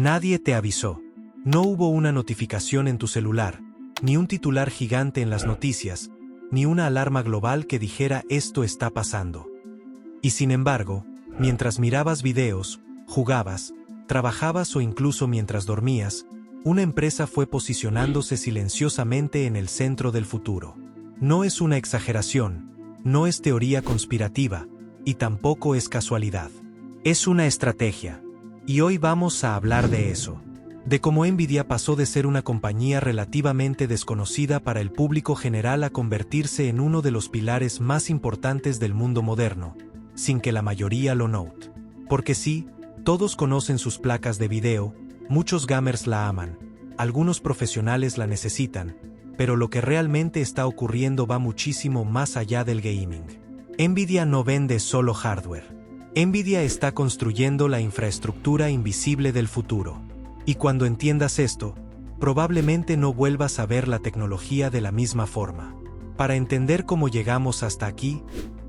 Nadie te avisó. No hubo una notificación en tu celular, ni un titular gigante en las noticias, ni una alarma global que dijera esto está pasando. Y sin embargo, mientras mirabas videos, jugabas, trabajabas o incluso mientras dormías, una empresa fue posicionándose silenciosamente en el centro del futuro. No es una exageración, no es teoría conspirativa, y tampoco es casualidad. Es una estrategia. Y hoy vamos a hablar de eso. De cómo Nvidia pasó de ser una compañía relativamente desconocida para el público general a convertirse en uno de los pilares más importantes del mundo moderno, sin que la mayoría lo note. Porque sí, todos conocen sus placas de video, muchos gamers la aman, algunos profesionales la necesitan, pero lo que realmente está ocurriendo va muchísimo más allá del gaming. Nvidia no vende solo hardware. Nvidia está construyendo la infraestructura invisible del futuro. Y cuando entiendas esto, probablemente no vuelvas a ver la tecnología de la misma forma. Para entender cómo llegamos hasta aquí,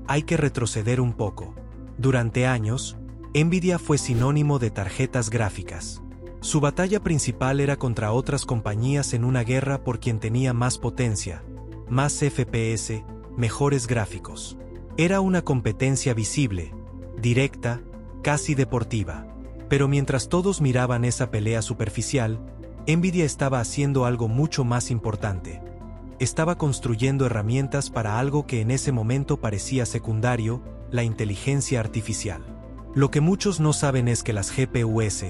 hay que retroceder un poco. Durante años, Nvidia fue sinónimo de tarjetas gráficas. Su batalla principal era contra otras compañías en una guerra por quien tenía más potencia, más FPS, mejores gráficos. Era una competencia visible, directa, casi deportiva. Pero mientras todos miraban esa pelea superficial, Nvidia estaba haciendo algo mucho más importante. Estaba construyendo herramientas para algo que en ese momento parecía secundario, la inteligencia artificial. Lo que muchos no saben es que las GPUs,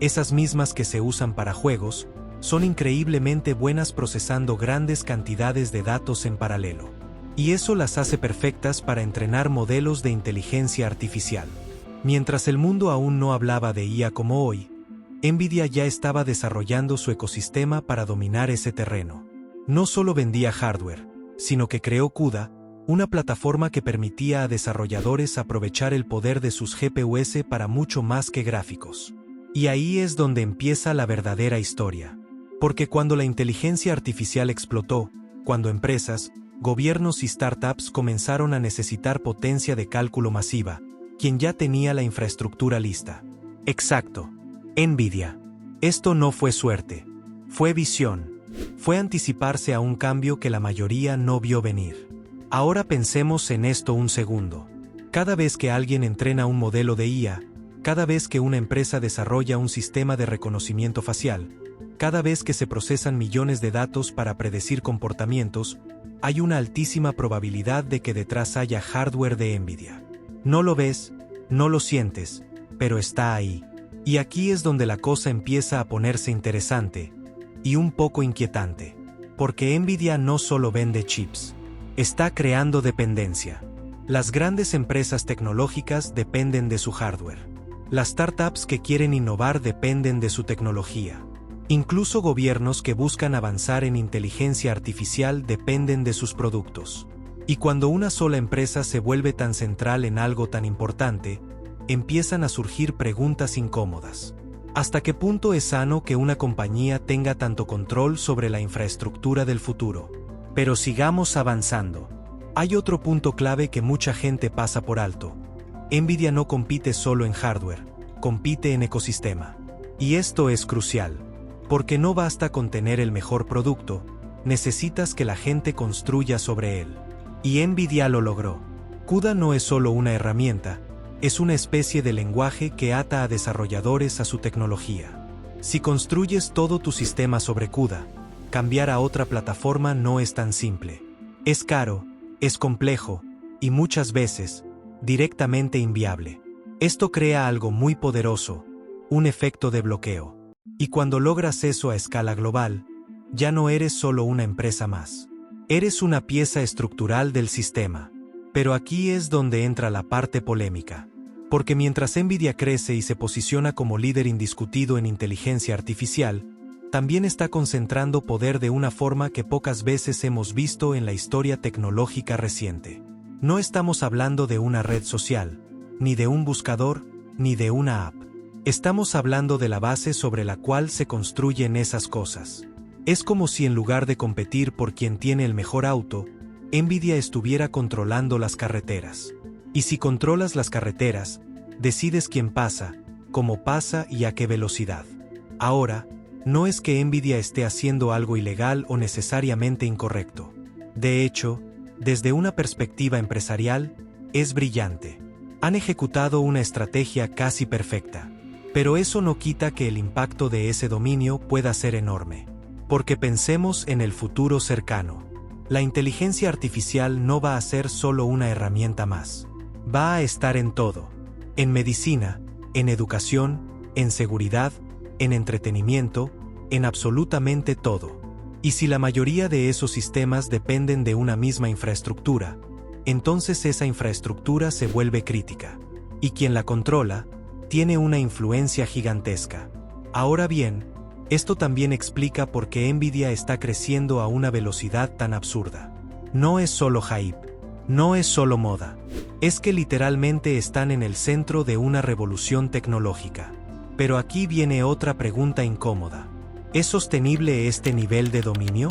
esas mismas que se usan para juegos, son increíblemente buenas procesando grandes cantidades de datos en paralelo. Y eso las hace perfectas para entrenar modelos de inteligencia artificial. Mientras el mundo aún no hablaba de IA como hoy, Nvidia ya estaba desarrollando su ecosistema para dominar ese terreno. No solo vendía hardware, sino que creó CUDA, una plataforma que permitía a desarrolladores aprovechar el poder de sus GPUs para mucho más que gráficos. Y ahí es donde empieza la verdadera historia. Porque cuando la inteligencia artificial explotó, cuando empresas, gobiernos y startups comenzaron a necesitar potencia de cálculo masiva, quien ya tenía la infraestructura lista. Exacto. Nvidia. Esto no fue suerte. Fue visión. Fue anticiparse a un cambio que la mayoría no vio venir. Ahora pensemos en esto un segundo. Cada vez que alguien entrena un modelo de IA, cada vez que una empresa desarrolla un sistema de reconocimiento facial, cada vez que se procesan millones de datos para predecir comportamientos, hay una altísima probabilidad de que detrás haya hardware de Nvidia. No lo ves, no lo sientes, pero está ahí. Y aquí es donde la cosa empieza a ponerse interesante, y un poco inquietante. Porque Nvidia no solo vende chips, está creando dependencia. Las grandes empresas tecnológicas dependen de su hardware. Las startups que quieren innovar dependen de su tecnología. Incluso gobiernos que buscan avanzar en inteligencia artificial dependen de sus productos. Y cuando una sola empresa se vuelve tan central en algo tan importante, empiezan a surgir preguntas incómodas. ¿Hasta qué punto es sano que una compañía tenga tanto control sobre la infraestructura del futuro? Pero sigamos avanzando. Hay otro punto clave que mucha gente pasa por alto. Nvidia no compite solo en hardware, compite en ecosistema. Y esto es crucial, porque no basta con tener el mejor producto, necesitas que la gente construya sobre él. Y Nvidia lo logró. CUDA no es solo una herramienta, es una especie de lenguaje que ata a desarrolladores a su tecnología. Si construyes todo tu sistema sobre CUDA, cambiar a otra plataforma no es tan simple. Es caro, es complejo, y muchas veces, directamente inviable. Esto crea algo muy poderoso, un efecto de bloqueo. Y cuando logras eso a escala global, ya no eres solo una empresa más. Eres una pieza estructural del sistema. Pero aquí es donde entra la parte polémica. Porque mientras Nvidia crece y se posiciona como líder indiscutido en inteligencia artificial, también está concentrando poder de una forma que pocas veces hemos visto en la historia tecnológica reciente. No estamos hablando de una red social, ni de un buscador, ni de una app. Estamos hablando de la base sobre la cual se construyen esas cosas. Es como si en lugar de competir por quien tiene el mejor auto, Nvidia estuviera controlando las carreteras. Y si controlas las carreteras, decides quién pasa, cómo pasa y a qué velocidad. Ahora, no es que Nvidia esté haciendo algo ilegal o necesariamente incorrecto. De hecho, desde una perspectiva empresarial, es brillante. Han ejecutado una estrategia casi perfecta. Pero eso no quita que el impacto de ese dominio pueda ser enorme. Porque pensemos en el futuro cercano. La inteligencia artificial no va a ser solo una herramienta más. Va a estar en todo. En medicina, en educación, en seguridad, en entretenimiento, en absolutamente todo. Y si la mayoría de esos sistemas dependen de una misma infraestructura, entonces esa infraestructura se vuelve crítica. Y quien la controla, tiene una influencia gigantesca. Ahora bien, esto también explica por qué Nvidia está creciendo a una velocidad tan absurda. No es solo hype, no es solo moda. Es que literalmente están en el centro de una revolución tecnológica. Pero aquí viene otra pregunta incómoda. ¿Es sostenible este nivel de dominio?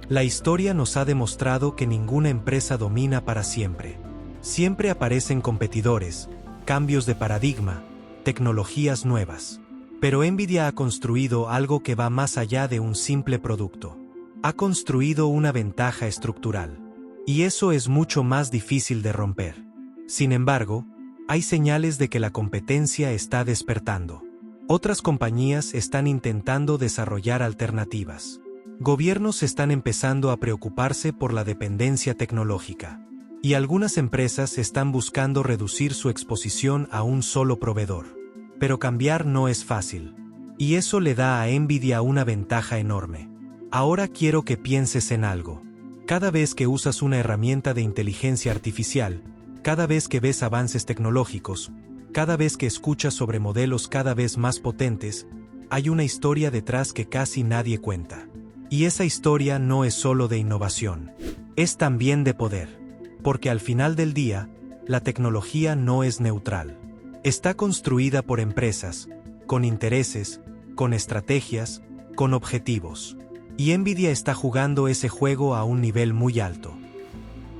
La historia nos ha demostrado que ninguna empresa domina para siempre. Siempre aparecen competidores, cambios de paradigma, tecnologías nuevas. Pero Nvidia ha construido algo que va más allá de un simple producto. Ha construido una ventaja estructural. Y eso es mucho más difícil de romper. Sin embargo, hay señales de que la competencia está despertando. Otras compañías están intentando desarrollar alternativas. Gobiernos están empezando a preocuparse por la dependencia tecnológica. Y algunas empresas están buscando reducir su exposición a un solo proveedor. Pero cambiar no es fácil. Y eso le da a Nvidia una ventaja enorme. Ahora quiero que pienses en algo. Cada vez que usas una herramienta de inteligencia artificial, cada vez que ves avances tecnológicos, cada vez que escuchas sobre modelos cada vez más potentes, hay una historia detrás que casi nadie cuenta. Y esa historia no es solo de innovación. Es también de poder. Porque al final del día, la tecnología no es neutral. Está construida por empresas, con intereses, con estrategias, con objetivos. Y Nvidia está jugando ese juego a un nivel muy alto.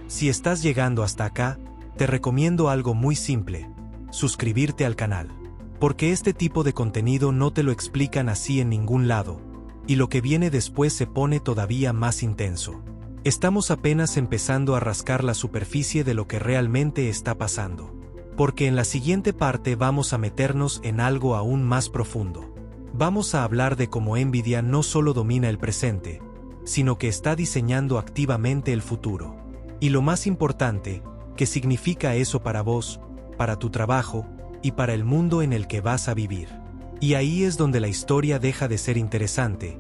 Si estás llegando hasta acá, te recomiendo algo muy simple: suscribirte al canal. Porque este tipo de contenido no te lo explican así en ningún lado, y lo que viene después se pone todavía más intenso. Estamos apenas empezando a rascar la superficie de lo que realmente está pasando. Porque en la siguiente parte vamos a meternos en algo aún más profundo. Vamos a hablar de cómo Nvidia no solo domina el presente, sino que está diseñando activamente el futuro. Y lo más importante, ¿qué significa eso para vos, para tu trabajo y para el mundo en el que vas a vivir? Y ahí es donde la historia deja de ser interesante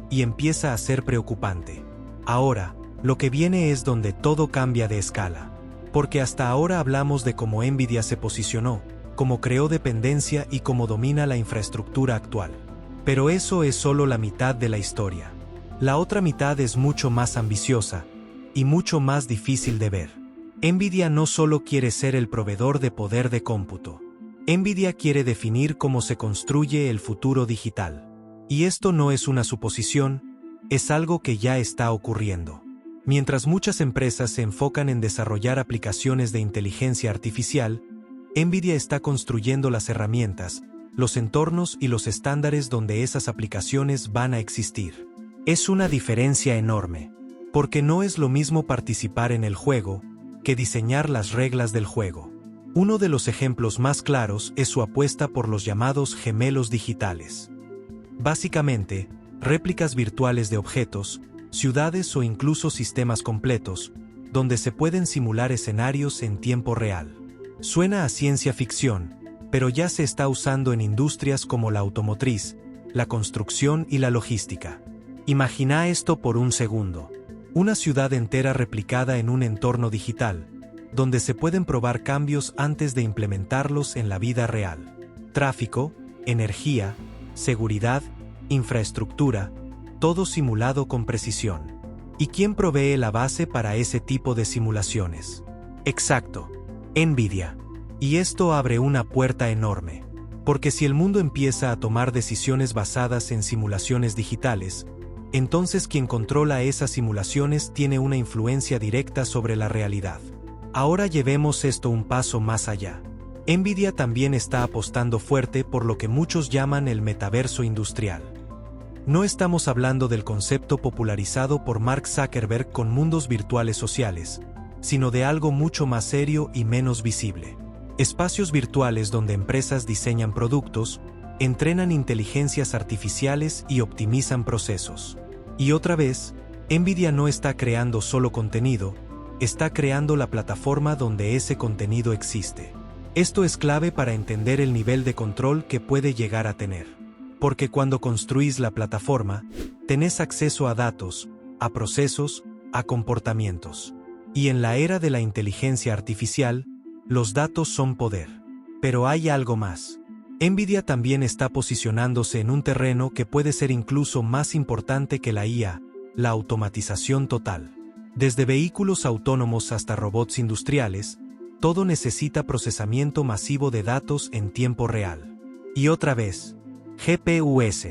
y empieza a ser preocupante. Ahora, lo que viene es donde todo cambia de escala. Porque hasta ahora hablamos de cómo Nvidia se posicionó, cómo creó dependencia y cómo domina la infraestructura actual. Pero eso es solo la mitad de la historia. La otra mitad es mucho más ambiciosa y mucho más difícil de ver. Nvidia no solo quiere ser el proveedor de poder de cómputo. Nvidia quiere definir cómo se construye el futuro digital. Y esto no es una suposición, es algo que ya está ocurriendo. Mientras muchas empresas se enfocan en desarrollar aplicaciones de inteligencia artificial, Nvidia está construyendo las herramientas, los entornos y los estándares donde esas aplicaciones van a existir. Es una diferencia enorme, porque no es lo mismo participar en el juego que diseñar las reglas del juego. Uno de los ejemplos más claros es su apuesta por los llamados gemelos digitales. Básicamente, réplicas virtuales de objetos, ciudades o incluso sistemas completos, donde se pueden simular escenarios en tiempo real. Suena a ciencia ficción, pero ya se está usando en industrias como la automotriz, la construcción y la logística. Imagina esto por un segundo. Una ciudad entera replicada en un entorno digital, donde se pueden probar cambios antes de implementarlos en la vida real. Tráfico, energía, seguridad, infraestructura, todo simulado con precisión. ¿Y quién provee la base para ese tipo de simulaciones? Exacto, Nvidia. Y esto abre una puerta enorme. Porque si el mundo empieza a tomar decisiones basadas en simulaciones digitales, entonces quien controla esas simulaciones tiene una influencia directa sobre la realidad. Ahora llevemos esto un paso más allá. Nvidia también está apostando fuerte por lo que muchos llaman el metaverso industrial. No estamos hablando del concepto popularizado por Mark Zuckerberg con mundos virtuales sociales, sino de algo mucho más serio y menos visible. Espacios virtuales donde empresas diseñan productos, entrenan inteligencias artificiales y optimizan procesos. Y otra vez, NVIDIA no está creando solo contenido, está creando la plataforma donde ese contenido existe. Esto es clave para entender el nivel de control que puede llegar a tener. Porque cuando construís la plataforma, tenés acceso a datos, a procesos, a comportamientos. Y en la era de la inteligencia artificial, los datos son poder. Pero hay algo más. NVIDIA también está posicionándose en un terreno que puede ser incluso más importante que la IA, la automatización total. Desde vehículos autónomos hasta robots industriales, todo necesita procesamiento masivo de datos en tiempo real. Y otra vez, GPUs.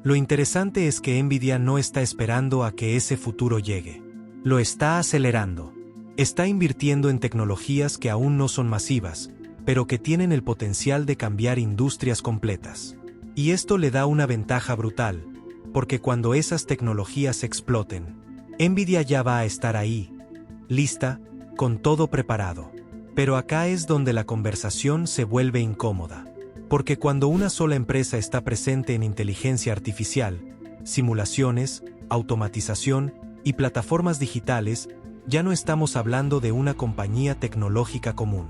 Lo interesante es que NVIDIA no está esperando a que ese futuro llegue. Lo está acelerando. Está invirtiendo en tecnologías que aún no son masivas, pero que tienen el potencial de cambiar industrias completas. Y esto le da una ventaja brutal, porque cuando esas tecnologías exploten, NVIDIA ya va a estar ahí, lista, con todo preparado. Pero acá es donde la conversación se vuelve incómoda. Porque cuando una sola empresa está presente en inteligencia artificial, simulaciones, automatización y plataformas digitales, ya no estamos hablando de una compañía tecnológica común.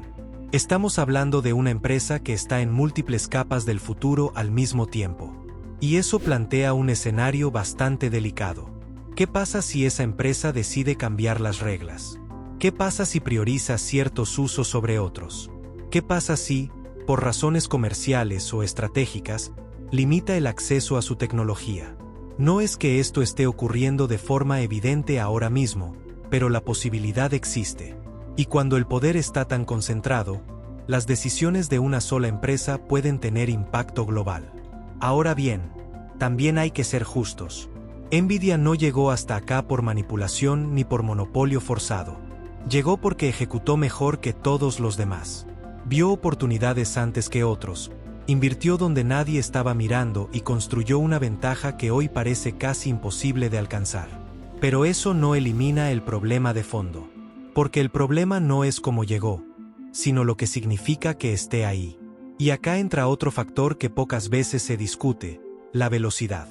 Estamos hablando de una empresa que está en múltiples capas del futuro al mismo tiempo. Y eso plantea un escenario bastante delicado. ¿Qué pasa si esa empresa decide cambiar las reglas? ¿Qué pasa si prioriza ciertos usos sobre otros? ¿Qué pasa si, por razones comerciales o estratégicas, limita el acceso a su tecnología? No es que esto esté ocurriendo de forma evidente ahora mismo, pero la posibilidad existe. Y cuando el poder está tan concentrado, las decisiones de una sola empresa pueden tener impacto global. Ahora bien, también hay que ser justos. NVIDIA no llegó hasta acá por manipulación ni por monopolio forzado. Llegó porque ejecutó mejor que todos los demás. Vio oportunidades antes que otros, invirtió donde nadie estaba mirando y construyó una ventaja que hoy parece casi imposible de alcanzar. Pero eso no elimina el problema de fondo. Porque el problema no es cómo llegó, sino lo que significa que esté ahí. Y acá entra otro factor que pocas veces se discute, la velocidad.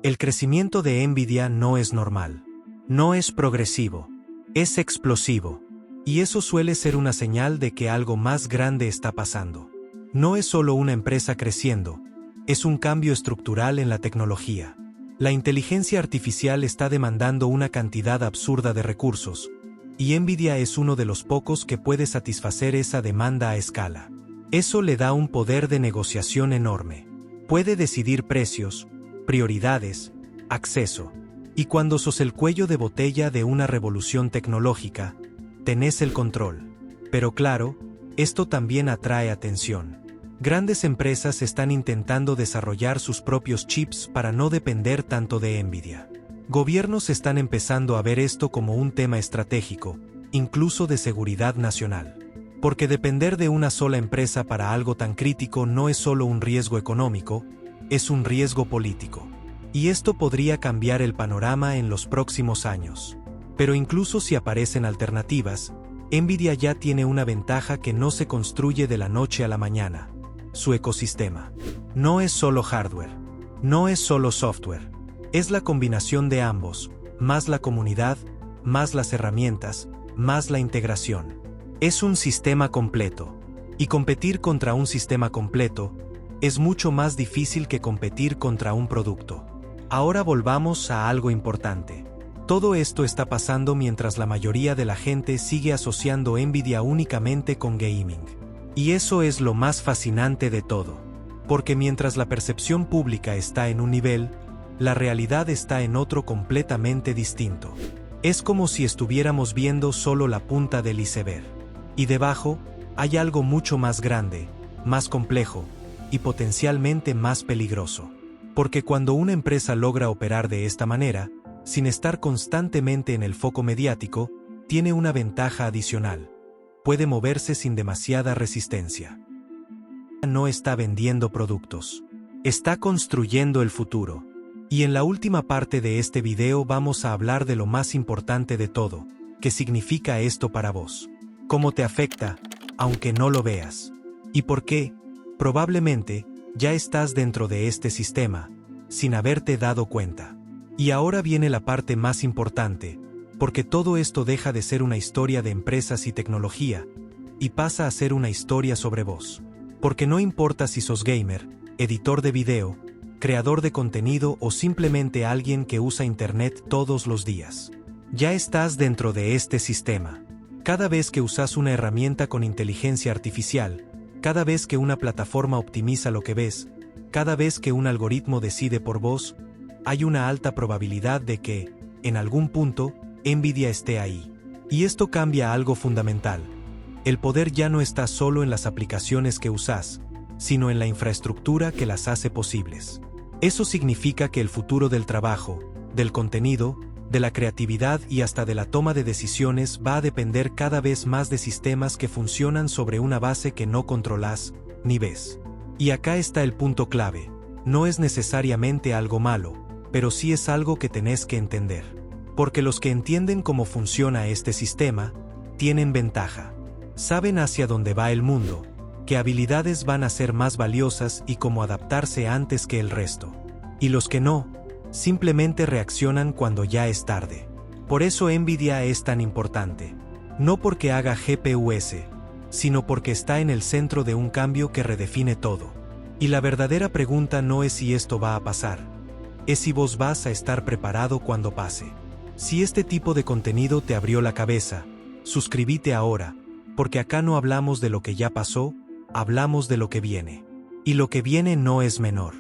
El crecimiento de NVIDIA no es normal. No es progresivo. Es explosivo. Y eso suele ser una señal de que algo más grande está pasando. No es solo una empresa creciendo, es un cambio estructural en la tecnología. La inteligencia artificial está demandando una cantidad absurda de recursos, y NVIDIA es uno de los pocos que puede satisfacer esa demanda a escala. Eso le da un poder de negociación enorme. Puede decidir precios, prioridades, acceso. Y cuando sos el cuello de botella de una revolución tecnológica, tenés el control. Pero claro, esto también atrae atención. Grandes empresas están intentando desarrollar sus propios chips para no depender tanto de NVIDIA. Gobiernos están empezando a ver esto como un tema estratégico, incluso de seguridad nacional. Porque depender de una sola empresa para algo tan crítico no es solo un riesgo económico, es un riesgo político. Y esto podría cambiar el panorama en los próximos años. Pero incluso si aparecen alternativas, NVIDIA ya tiene una ventaja que no se construye de la noche a la mañana. Su ecosistema. No es solo hardware. No es solo software. Es la combinación de ambos, más la comunidad, más las herramientas, más la integración. Es un sistema completo. Y competir contra un sistema completo es mucho más difícil que competir contra un producto. Ahora volvamos a algo importante. Todo esto está pasando mientras la mayoría de la gente sigue asociando NVIDIA únicamente con gaming. Y eso es lo más fascinante de todo. Porque mientras la percepción pública está en un nivel, la realidad está en otro completamente distinto. Es como si estuviéramos viendo solo la punta del iceberg. Y debajo, hay algo mucho más grande, más complejo, y potencialmente más peligroso. Porque cuando una empresa logra operar de esta manera, sin estar constantemente en el foco mediático, tiene una ventaja adicional. Puede moverse sin demasiada resistencia. No está vendiendo productos. Está construyendo el futuro. Y en la última parte de este video vamos a hablar de lo más importante de todo, qué significa esto para vos, cómo te afecta, aunque no lo veas, y por qué, probablemente, ya estás dentro de este sistema, sin haberte dado cuenta. Y ahora viene la parte más importante, porque todo esto deja de ser una historia de empresas y tecnología, y pasa a ser una historia sobre vos. Porque no importa si sos gamer, editor de video, creador de contenido o simplemente alguien que usa internet todos los días. Ya estás dentro de este sistema. Cada vez que usas una herramienta con inteligencia artificial, cada vez que una plataforma optimiza lo que ves, cada vez que un algoritmo decide por vos, hay una alta probabilidad de que, en algún punto, Nvidia esté ahí. Y esto cambia algo fundamental. El poder ya no está solo en las aplicaciones que usás, sino en la infraestructura que las hace posibles. Eso significa que el futuro del trabajo, del contenido, de la creatividad y hasta de la toma de decisiones va a depender cada vez más de sistemas que funcionan sobre una base que no controlás ni ves. Y acá está el punto clave. No es necesariamente algo malo, pero sí es algo que tenés que entender. Porque los que entienden cómo funciona este sistema, tienen ventaja. Saben hacia dónde va el mundo, qué habilidades van a ser más valiosas y cómo adaptarse antes que el resto. Y los que no, simplemente reaccionan cuando ya es tarde. Por eso Nvidia es tan importante. No porque haga GPUs, sino porque está en el centro de un cambio que redefine todo. Y la verdadera pregunta no es si esto va a pasar, es si vos vas a estar preparado cuando pase. Si este tipo de contenido te abrió la cabeza, suscríbete ahora, porque acá no hablamos de lo que ya pasó, hablamos de lo que viene. Y lo que viene no es menor.